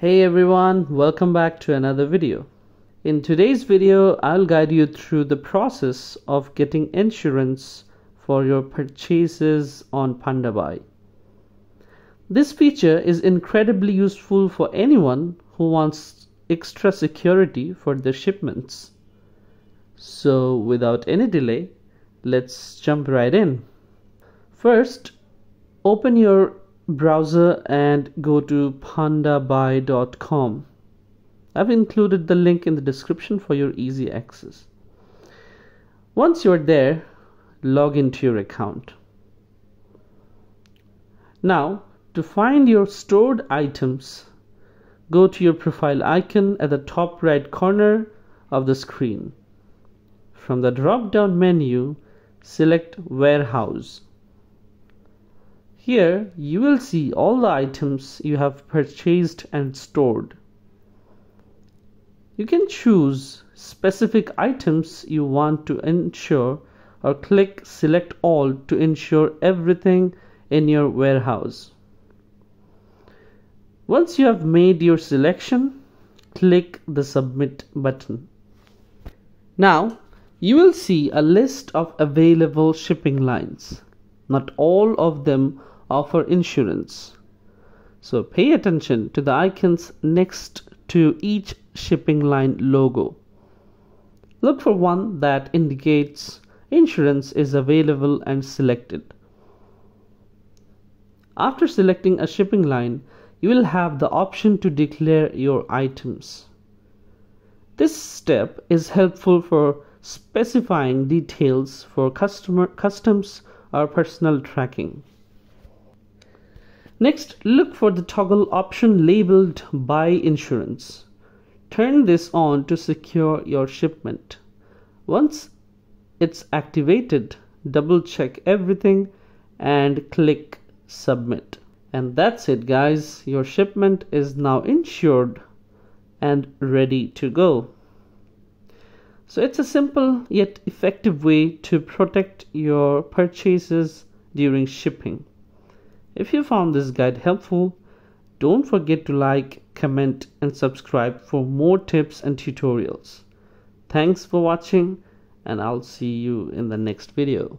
Hey everyone, welcome back to another video. In today's video, I'll guide you through the process of getting insurance for your purchases on Pandabuy. This feature is incredibly useful for anyone who wants extra security for their shipments. So without any delay, let's jump right in. First, open your browser and go to pandabuy.com. I've included the link in the description for your easy access. Once you're there, log into your account. Now, to find your stored items, go to your profile icon at the top right corner of the screen. From the drop-down menu, select Warehouse. Here you will see all the items you have purchased and stored. You can choose specific items you want to insure or click Select All to insure everything in your warehouse. Once you have made your selection, click the Submit button. Now you will see a list of available shipping lines. Not all of them offer insurance, so pay attention to the icons next to each shipping line logo. Look for one that indicates insurance is available and select it. After selecting a shipping line, you will have the option to declare your items. This step is helpful for specifying details for customs or personal tracking. Next, look for the toggle option labeled Buy Insurance. Turn this on to secure your shipment. Once it's activated, double check everything and click Submit. And that's it, guys. Your shipment is now insured and ready to go. So it's a simple yet effective way to protect your purchases during shipping. If you found this guide helpful, don't forget to like, comment, and subscribe for more tips and tutorials. Thanks for watching, and I'll see you in the next video.